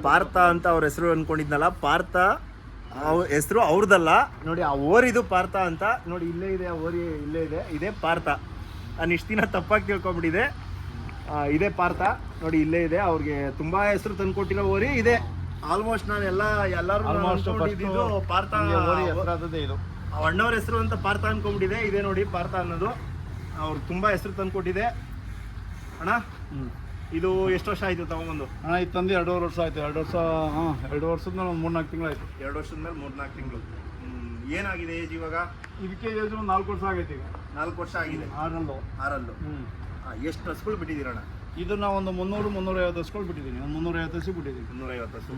ಪಾರ್ಥ ಅಂತ ಅವ್ರ ಹೆಸರು ಅನ್ಕೊಂಡಿದ್ನಲ್ಲ, ಪಾರ್ಥ ಹೆಸರು ಅವ್ರದಲ್ಲ ನೋಡಿ. ಆ ಓರಿದು ಪಾರ್ಥ ಅಂತ ನೋಡಿ, ಇಲ್ಲೇ ಇದೆ ಆ ಓರಿ, ಇಲ್ಲೇ ಇದೆ, ಇದೇ ಪಾರ್ಥ. ನಾನು ಇಷ್ಟು ದಿನ ತಪ್ಪಾಗಿ ತಿಳ್ಕೊಂಬಿಟ್ಟಿದೆ. ಇದೇ ಪಾರ್ಥ ನೋಡಿ, ಇಲ್ಲೇ ಇದೆ. ಅವ್ರಿಗೆ ತುಂಬಾ ಹೆಸರು ತಂದ್ಕೊಟ್ಟಿರೋ ಓರಿ ಇದೆ. ಆಲ್ಮೋಸ್ಟ್ ನಾನು ಎಲ್ಲರೂ ಪಾರ್ಥ ಇದು ಅಣ್ಣವ್ರ ಹೆಸರು ಅಂತ ಪಾರ್ಥ ಅನ್ಕೊಂಡ್ಬಿಟ್ಟಿದೆ. ಇದೆ ನೋಡಿ ಪಾರ್ಥ ಅನ್ನೋದು, ಅವ್ರು ತುಂಬಾ ಹೆಸರು ತಂದ್ಕೊಟ್ಟಿದೆ ಅಣ್ಣ. ಇದು ಎಷ್ಟು ವರ್ಷ ಆಯ್ತು ತಗೊಂಬಂದು? ಅಣ್ಣ ಇದು ತಂದು 2.5 ವರ್ಷ ಆಯ್ತು. 2 ವರ್ಷದ ಮೇಲೆ 3-4 ತಿಂಗಳು ಆಯ್ತು. 2 ವರ್ಷದ ಮೇಲೆ 3-4 ತಿಂಗಳು. ಏನಾಗಿದೆ ಏಜ್ ಇವಾಗ? ಇದಕ್ಕೆ ಏಜ್ 4 ವರ್ಷ ಆಗೈತೆ. ಈಗ 4 ವರ್ಷ ಆಗಿದೆ. 6 ಎಷ್ಟು ಹಸುಗಳು ಬಿಟ್ಟಿದ್ದೀರಣ್ಣ? ಇದನ್ನ ಒಂದು 300-350 ಹಸುಗಳು ಬಿಟ್ಟಿದ್ದೀನಿ. ಒಂದು 350 ಹಸು ಬಿಟ್ಟಿದ್ದೀನಿ. 350 ಹಸು.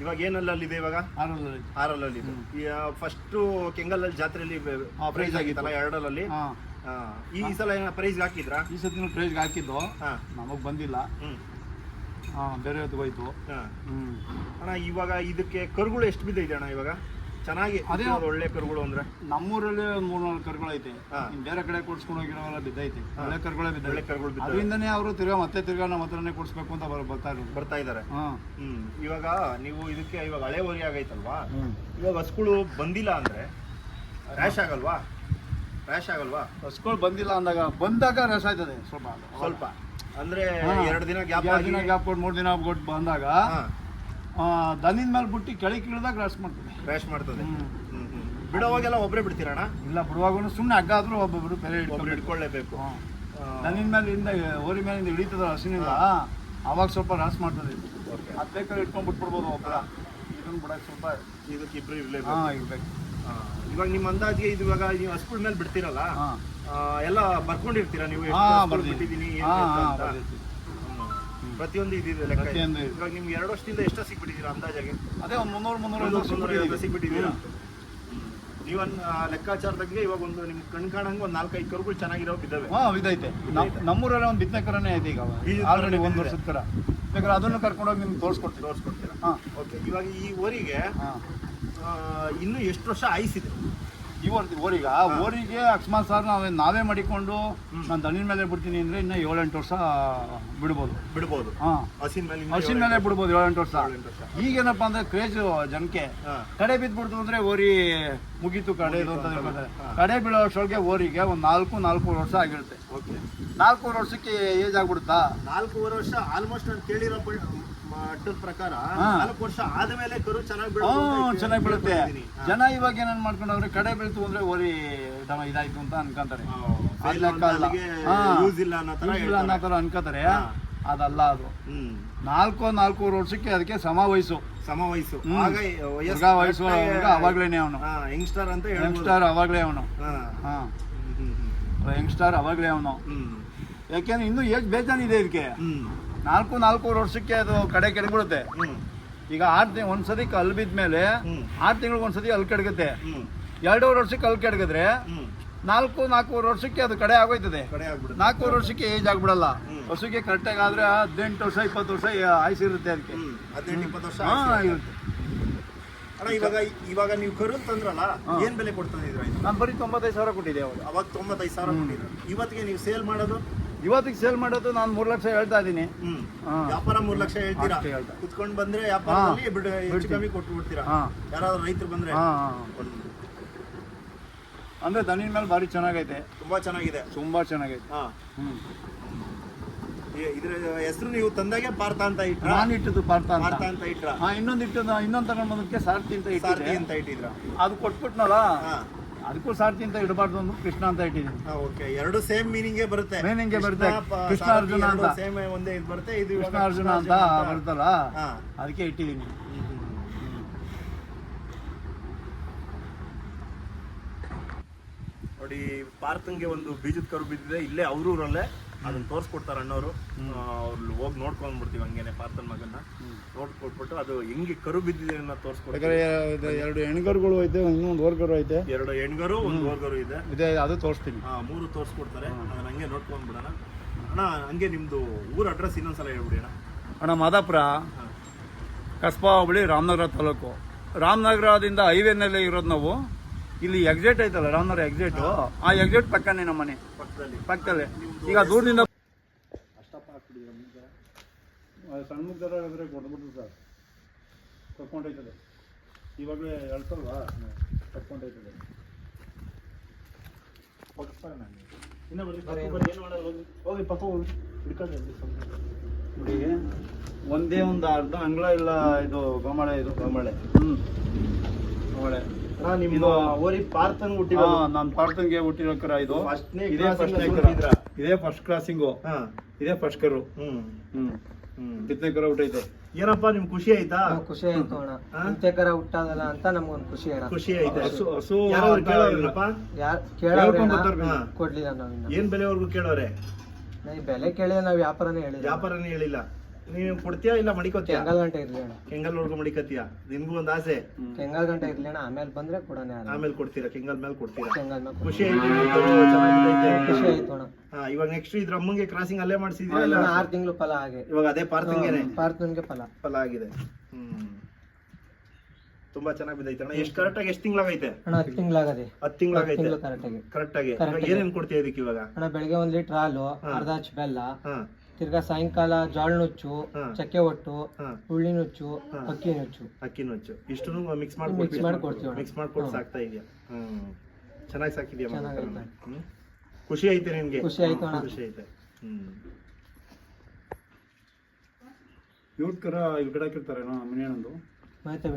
ಇವಾಗ ಏನಲ್ಲಿದೆ ಇವಾಗ? 6 ಫಸ್ಟ್ ಕೆಂಗಲಲ್ಲಿ ಜಾತ್ರೆಯಲ್ಲಿ ಪ್ರೈಸ್ ಆಗಿತ್ತಲ್ಲ 2ರಲ್ಲಿ. ಈ ಸಲ ಏನ ಪ್ರೈಸ್ ಹಾಕಿದ್ರಾ? ಈ ಸತಿ ಪ್ರೈಸ್ಗೆ ಹಾಕಿದ್ದು ನಮಗ್ ಬಂದಿಲ್ಲ. ಬೇರೆ ಹೊತ್ತು ಹೋಯ್ತು. ಅಣ್ಣ ಇವಾಗ ಇದಕ್ಕೆ ಕರುಗಳು ಎಷ್ಟು ಬಿದ್ದಿದೆ ಅಣ್ಣ ಇವಾಗ? ಚೆನ್ನಾಗಿ ಅದೇ ಒಳ್ಳೆ ಕರುಗಳು ಅಂದ್ರೆ ನಮ್ಮೂರಲ್ಲಿ 3-4 ಕರುಗಳು ಐತೆ. ಬೇರೆ ಕಡೆ ಕೊಡ್ಸ್ಕೊಂಡು ಹೋಗಿರೋಲ್ಲ ಬಿದ್ದೈತೆ. ಒಳ್ಳೆ ಕರುಗಳೇ ಬಿದ್ದ. ಅದರಿಂದನೇ ಅವರು ತಿರ್ಗಾ ನಮ್ಮ ಹತ್ರನೇ ಕೊಡ್ಸ್ಬೇಕು ಅಂತ ಬರ್ತಾ ಇದಾರೆ. ಇವಾಗ ನೀವು ಇದಕ್ಕೆ ಇವಾಗ ಹಳೆ ಓರಿ ಆಗೈತಲ್ವಾ, ಇವಾಗ ಹಸುಗಳು ಬಂದಿಲ್ಲ ಅಂದ್ರೆ ರ್ಯಾಶ್ ಆಗಲ್ವಾ? ಹಸುಗಳು ಬಂದಿಲ್ಲ ಬಂದಾಗ ರ್ಯಾಶ್ ಆಯ್ತದೆ ಸ್ವಲ್ಪ ಅಂದ್ರೆ 2 ದಿನ ಗ್ಯಾಪ್ 3 ದಿನ ಕೊಟ್ಟು ಬಂದಾಗ ದನಿನ ಮೇಲೆ ಬಿಟ್ಟು ಕೆಳಗೆ ಇಳಿದಾಗ ರ್ಯಾಶ್ ಮಾಡ್ತದೆ. ಬಿಡುವಾಗೆಲ್ಲ ಒಬ್ಬರೇ ಬಿಡ್ತೀರಣ್ಣ? ಇಲ್ಲ, ಬಿಡುವಾಗ ಸುಮ್ಮನೆ ಹಗ್ಗ ಆದ್ರೂ ಒಬ್ಬೊಬ್ರು ಹಿಡ್ಕೊಳ್ಳೇಬೇಕು. ದನಿನ ಮೇಲಿಂದ ಓರಿ ಮೇಲಿಂದ ಇಳಿತದ ಹಸಿನಿಂದ, ಅವಾಗ ಸ್ವಲ್ಪ ರ್ಯಾಶ್ ಮಾಡ್ತದೆ. ಅದು ಬೇಕಾದ್ರೆ ಇಟ್ಕೊಂಡ್ ಬಿಟ್ಬಿಡ್ಬೋದು ಒಬ್ಬರ. ಇದನ್ನ ಬಿಡಕ್ಕೆ ಸ್ವಲ್ಪ ಇದಕ್ಕೆ ಇಬ್ರು ಇರ್ಬೇಕು. ಇವಾಗ ನಿಮ್ಮ ಅಂದಾಜಿಗೆ ಇದು ಇವಾಗ ನೀವು ಹಸುಗಳ ಮೇಲೆ ಬಿಡ್ತೀರಲ್ಲ, ಎಲ್ಲ ಬರ್ಕೊಂಡಿರ್ತೀರಾ ನೀವು? ಬಿಟ್ಟಿದ್ದೀನಿ ಪ್ರತಿಯೊಂದು ಇದಿದೆ ಲೆಕ್ಕ. ಇವಾಗ ನಿಮ್ಗೆ 2 ವರ್ಷದಿಂದ ಎಷ್ಟು ಸಿಕ್ಬಿಟ್ಟಿದ್ದೀರಾ ಅಂದಾಜಾಗೆ? ಅದೇ ಒಂದು 300-350 ಸಿಕ್ಬಿಟ್ಟಿದ್ದೀರಾ. ನೀವು ಲೆಕ್ಕಾಚಾರದಾಗೆ ಇವಾಗ ಒಂದು ನಿಮ್ ಕಣ್ ಕಾಣಂಗೆ ಒಂದು 4-5 ಕರುಗಳು ಚೆನ್ನಾಗಿರೋ ಬಿದ್ದಾವೆ. ಇದೈತೆ ನಮ್ಮೂರಲ್ಲಿ ಒಂದು ಬಿತ್ತನೆ ಕರನೇ ಐತೆ ಈಗ ಆಲ್ರೆಡಿ 1 ವರ್ಷದ ಕರ. ಬೇಕಾದ್ರೆ ಅದನ್ನು ಕರ್ಕೊಂಡೋಗಿ ನಿಮ್ಗೆ ತೋರಿಸ್ಕೊಡ್ತೀರಾ. ಓಕೆ. ಇವಾಗ ಈ ಊರಿಗೆ ಇನ್ನು ಎಷ್ಟು ವರ್ಷ ಆಯ್ಸಿದೆ ಈ ಓರಿಗೆ? ಅಕಸ್ಮಾತ್ ಸರ್ ನಾವೇ ಮಾಡಿಕೊಂಡು ನಾನು ದನಿನ ಮೇಲೆ ಬಿಡ್ತೀನಿ ಅಂದ್ರೆ ಇನ್ನ 7-8 ವರ್ಷ ಬಿಡ್ಬೋದು. ಹಸಿನ ಮೇಲೆ ಬಿಡ್ಬೋದು 7-8 ವರ್ಷ. ಈಗೇನಪ್ಪ ಅಂದ್ರೆ ಕ್ರೇಜ್ ಜನಕ್ಕೆ ಕಡೆ ಬಿದ್ಬಿಡ್ತು ಅಂದ್ರೆ ಓರಿ ಮುಗೀತು ಕಡೆ ಇದು ಅಂತ ಹೇಳ್ತಾರೆ. ಕಡೆ ಬೀಳೋ ವರ್ಷಕ್ಕೆ ಓರಿಗೆ ಒಂದು 4-4.5 ವರ್ಷ ಆಗಿರುತ್ತೆ. 4 ವರ್ಷಕ್ಕೆ ಏಜ್ ಆಗ್ಬಿಡುತ್ತಾ? 4 ವರ್ಷ ಆಲ್ಮೋಸ್ಟ್ ನಾನು ಕೇಳಿರೋ ಮಟ್ಟದ ಪ್ರಕಾರ 4 ವರ್ಷ ಆದ್ಮೇಲೆ ಕರು ಚೆನ್ನಾಗಿ ಬೀಳುತ್ತೆ. ಜನ ಇವಾಗ ಏನೇನ್ ಮಾಡ್ಕೊಂಡವ್ರೆ, ಕಡೆ ಬೀಳ್ತು ಅಂದ್ರೆ ಓರಿ ಇದಾಯ್ತು ಅಂತ ಅನ್ಕೊಂತಾರೆ. ಅನ್ನೋ ತರ ಅನ್ಕೋತಾರೆ. ಅದಲ್ಲ, ಅದು 4 ವರ್ಷಕ್ಕೆ ಅದಕ್ಕೆ ಸಮ ವಯಸ್ಸು. ಅವಾಗ್ಲೇನೆ ಅವನು ಯಂಗ್ಸ್ಟರ್. ಅವಾಗ್ಲೇ ಅವನು ಯಾಕೆಂದ್ರೆ ಇನ್ನು ಏಜ್ ಬೇಜಾನಿದೆ ಇದಕ್ಕೆ. 4 ವರ್ಷಕ್ಕೆ ಅದು ಕಡೆ ಕೆಡಬಿಡುತ್ತೆ. ಈಗ 6 ಒಂದ್ಸತಿ ಅಲ್ಲಿ ಬಿದ್ಮೇಲೆ 6 ತಿಂಗಳಿಗೆ ಒಂದ್ಸತಿ ಅಲ್ಲಿ ಕೆಡಗುತ್ತೆ. 2.5 ವರ್ಷಕ್ಕೆ ಅಲ್ಲಿ ಕೆಡಗಿದ್ರೆ 4 ವರ್ಷಕ್ಕೆ ಅದು ಕಡೆ ಆಗೋಯ್ತದೆ. 4 ವರ್ಷಕ್ಕೆ ಏಜ್ ಆಗ್ಬಿಡಲ್ಲ. ಹಸುಗೆ ಕರೆಕ್ಟಾಗಿ ಆದ್ರೆ 18 ವರ್ಷ 20 ವರ್ಷ ಆಯ್ಸಿರುತ್ತೆ ಅದಕ್ಕೆ. 18-20 ವರ್ಷ ಇರುತ್ತೆ. ಇವಾಗ ನೀವು ಕರು ತಂದ್ರಲ್ಲ, ಏನ್ ಬೆಲೆ ಕೊಡ್ತದೆ? ನಾನು ಬರೀ 95,000 ಕೊಟ್ಟಿದ್ದೆ ಅವಾಗ 95,000 ಕೊಟ್ಟಿದ್ರು. ಇವತ್ತಿಗೆ ನೀವು ಸೇಲ್ ಮಾಡೋದು? ಇವತ್ತಿಗೆ ಸೇಲ್ ಮಾಡೋದು ನಾನು 3 ಲಕ್ಷ ಹೇಳ್ತಾ ಇದ್ದೀನಿ. ವ್ಯಾಪಾರ 3 ಲಕ್ಷ ಹೇಳ್ತೀರಾ? ಕುತ್ಕೊಂಡು ಬಂದ್ರೆ ವ್ಯಾಪಾರದಲ್ಲಿ ಹೆಚ್ಚು ಕಮ್ಮಿ ಕೊಟ್ಟು ಬಿಡ್ತೀರಾ? ಯಾರಾದ್ರೂ ರೈತರು ಬಂದ್ರೆ? ಅಂದ್ರೆ ದನಿನ ಮೇಲೆ ಭಾರಿ ಚೆನ್ನಾಗೈತೆ. ತುಂಬಾ ಚೆನ್ನಾಗಿದೆ. ಇದ್ರ ಹೆಸರು ನೀವು ತಂದಾಗೆ ಪಾರ್ಥ ಅಂತ ಇಟ್ರ? ನಾನು ಇಟ್ಟದ್ದು ಪಾರ್ಥ ಅಂತ ಇಟ್ರ. ಇನ್ನೊಂದು ತಗೊಂಡ್ಬಂದಕ್ಕೆ ಸಾರಥಿ ಅಂತ ಇಟ್ಟಿದ್ರ. ಅದು ಕೊಟ್ಬಿಟ್ನಲ್ಲ, ಅದಕ್ಕೂ ಸಾರಥಿ ಅಂತ ಇಡಬಾರ್ದು ಅಂದ್ಬಿಟ್ಟು ಕೃಷ್ಣ ಅಂತ ಇಟ್ಟಿದ್ದೀನಿ. ಓಕೆ, 2 ಸೇಮ್ ಮೀನಿಂಗ್ ಬರುತ್ತೆ. ಕೃಷ್ಣ ಅರ್ಜುನ ಅಂತ ಸೇಮ್ ಒಂದೇ ಇದು ಬರುತ್ತೆ. ಇದು ಕೃಷ್ಣ ಅರ್ಜುನ ಅಂತ ಬರುತ್ತಲ್ಲ, ಅದಕ್ಕೆ ಇಟ್ಟಿದ್ದೀನಿ. ನೋಡಿ, ಪಾರ್ಥಂಗೆ ಒಂದು ಬೀಜದ ಕರು ಬಿದ್ದಿದೆ ಇಲ್ಲೇ ಅವ್ರೂರಲ್ಲೇ. ಅದನ್ನ ತೋರಿಸ್ಕೊಡ್ತಾರೆ ಅಣ್ಣವರು. ಅವ್ರು ಹೋಗಿ ನೋಡ್ಕೊಂಡ್ಬಿಡ್ತೀವಿ ಹಂಗೇನೆ ಪಾರ್ಥನ್ ಮಗನ್ನ ನೋಡ್ಕೊಟ್ಬಿಟ್ಟು ಅದು ಹೆಂಗೆ ಕರು ಬಿದ್ದಿದೆ ಅನ್ನೋ ತೋರಿಸ್ಕೊಡ್ತಾರೆ. 2 ಹೆಣ್ಗರುಗಳು ಐತೆ, ಇನ್ನೊಂದು ಓರ್ಗರು ಐತೆ. 2 ಹೆಣ್ಗರು, 1 ಓರ್ಗರು ಇದೆ. ಅದು ತೋರಿಸ್ತೀನಿ. 3 ತೋರಿಸ್ಕೊಡ್ತಾರೆ. ಅದನ್ನ ಹಂಗೆ ನೋಡ್ಕೊಂಡ್ಬಿಡೋಣ. ಅಣ್ಣ ಹಂಗೆ ನಿಮ್ದು ಊರ ಅಡ್ರೆಸ್ ಇನ್ನೊಂದ್ಸಲ ಹೇಳ್ಬಿಡಿ ಅಣ್ಣ. ಮಾದಾಪುರ, ಕಸ್ಬಾ ಹೋಬಳಿ, ರಾಮನಗರ ತಾಲೂಕು. ರಾಮನಗರದಿಂದ ಹೈವೇನಲ್ಲೇ ಇರೋದು ನಾವು. ಇಲ್ಲಿ ಎಕ್ಸಿಟ್ ಐತಲ್ಲ, ರಾಮನಗರ ಎಕ್ಸಿಟ್, ಆ ಎಕ್ಸಿಟ್ ಪಕ್ಕನೇ ನಮ್ಮ ಮನೆ ಪಕ್ಕದಲ್ಲೇ. ಈಗ ದೂರದಿಂದ ಸಣ್ಣ ಮುಗ್ದರ ಕೊಟ್ಬಿಟ್ರು ಸರ್. ತಗೊಂಡೈತದೆ ಇವಾಗಲೇ ಹೇಳ್ತಲ್ವಾ ತಗೊಂಡೈತದೆ ಇನ್ನ ಬರ್ರಿ ಏನು ಮಾಡೋದು ಹೋಗಿ ಪಾಪ ಹೋಗಿ ಹಿಡ್ಕೊಂಡು ನೋಡಿ ಒಂದೇ ಒಂದು ಅರ್ಧ ಅಂಗಳ ಇಲ್ಲ ಇದು ಗೋಮಾಳೆ ಇದು ಗೋಮಾಳೆ ಗೋಮಾಳೆ ನಿಮ್ಮ ಓರಿ ಪಾರ್ಥನ್ ಹುಟ್ಟಿರೋ ನಾನು ಪಾರ್ಥನ್ಗೆ ಹುಟ್ಟಿರೋ ಕರ ಇದು ಫಸ್ಟ್ನೇ ಇದೇ ಫಸ್ಟ್ನೇ ಕರ ಇದೇ ಫಸ್ಟ್ ಕ್ರಾಸಿಂಗು ಇದೇ ಫಸ್ಟ್ ಕರು ಬಿತ್ತನೆ ಕರ ಹುಟ್ಟೈತೆ ಏನಪ್ಪ ನಿಮ್ ಖುಷಿ ಆಯ್ತಾ ಖುಷಿ ಆಯ್ತು ಅಣ್ಣ ಇಂತೆಕರ ಹುಟ್ಟದಲ್ಲ ಅಂತ ನಮ್ಗೊಂದು ಖುಷಿ ಅಣ್ಣ. ಖುಷಿ ಆಯ್ತಾ ಹಸು ಹಸು ಯಾರಾದ್ರು ಕೇಳೋರಿಲ್ಲಪ್ಪ ಯಾರ್ ಕೇಳೋರೆ ಅಣ್ಣ, ಗೊತ್ತಾಗ್ಲಿಲ್ಲ. ಕೊಡ್ಲಿಲ್ಲ ನಾವಿನ್ನ. ಏನ್ ಬೆಲೆವರೆಗೂ ಕೇಳೋರೆ ಈ ಬೆಲೆ ಕೇಳಿ ನಾವ್ ವ್ಯಾಪಾರನೇ ಹೇಳಿಲ್ಲ. ವ್ಯಾಪಾರನೇ ಹೇಳಿಲ್ಲ. ನೀನು ಕೊಡ್ತೀಯಾ ಇಲ್ಲ ಮಡಿಕೋತೀಯಾ? ಕೆಂಗಲ್ ಗಂಟೆ ಇರ್ಲಿ ಅಣ್ಣ, ಕೆಂಗಲ್ವರೆಗೂ ಮಡಿಕತ್ತೀಯಾ? ನಿನ್ಗೂ ಒಂದ್ ಆಸೆ, ಕೆಂಗಲ್ ಗಂಟೆ ಇರ್ಲಿ ಅಣ್ಣ, ಆಮೇಲೆ ಬಂದ್ರೆ ಕೊಡೋಣ. ಆಮೇಲೆ ಕೊಡ್ತೀರಾ? ಕೆಂಗಲ್ ಮೇಲೆ ಕೊಡ್ತೀರಾ? ಕೆಂಗಲ್ ಮೇಲೆ ಖುಷಿ ಆಯ್ತು, ಚೆನ್ನಾಗಿದೆ. ಖುಷಿ ಆಯ್ತು ಅಣ್ಣ. ಇವಾಗ ನೆಕ್ಸ್ಟ್ ಇದ್ರ ಅಮ್ಮಂಗೆ ಕ್ರಾಸಿಂಗ್ ಅಲ್ಲೇ ಮಾಡಿಸಿದ್ಯಾ? ಇನ್ನು 6 ತಿಂಗಳು ಫಲ ಹಾಗೆ. ಇವಾಗ ಅದೇ ಪಾರ್ಥಂಗೆನೆ ಪಾರ್ಥನ್ಗೆ ಫಲ ಆಗಿದೆ. ತುಂಬಾ ಚೆನ್ನಾಗಿ ಬಿದ್ದೈತೆ ಅಣ್ಣ. ಎಷ್ಟು ಕರೆಕ್ಟಾಗಿ ಎಷ್ಟು ತಿಂಗಳಾಗೈತೆ ಅಣ್ಣ? 10 ತಿಂಗಳಾಗದೆ. 10 ತಿಂಗಳಾಗೈತೆ ಕರೆಕ್ಟ್ ಆಗಿ. ಕರೆಕ್ಟ್ ಆಗಿ. ಏನೇನ್ ಕೊಡ್ತೀಯ ಇದಕ್ಕೆ ಇವಾಗ? ಅಣ್ಣ ಬೆಳಿಗ್ಗೆ 1 ಲೀಟರ್ ಹಾಲು, ಅರ್ಧ ಹಚ್ ಬೆಲ್ಲ, ಹಾ ತಿರ್ಗಾ ಸಾಯಂಕಾಲ ಜೋಳ ನುಚ್ಚು, ಚಕ್ಕೆ ಒಟ್ಟು, ಹಾ ಹುಳ್ಳಿ ನುಚ್ಚು, ಅಕ್ಕಿ ನುಚ್ಚು, ಅಕ್ಕಿ ನುಚ್ಚು ಇಷ್ಟು ಮಿಕ್ಸ್ ಮಾಡಿ ಕೊಡ್ತೀವಿ ಅಣ್ಣ. ಮಿಕ್ಸ್ ಮಾಡ್ಕೊಟ್ಟು ಸಾಕ್ತಾ ಇದೆಯಾ? ಚೆನ್ನಾಗಿ ಸಾಕಿದ್ಯಾ? ಚೆನ್ನಾಗೈತೆ. ಖುಷಿ ಐತೆ ನಿನ್ಗೆ? ಖುಷಿ ಆಯ್ತು ಅಣ್ಣ. ಖುಷಿ ಐತೆ. ಇವ್ರ ಕರ ಇಲ್ಲಿ ಕಡೆ ಹಾಕಿರ್ತಾರೆ ಮನೆಯಣ್ಣಂದು. ಮಾಹಿತಿ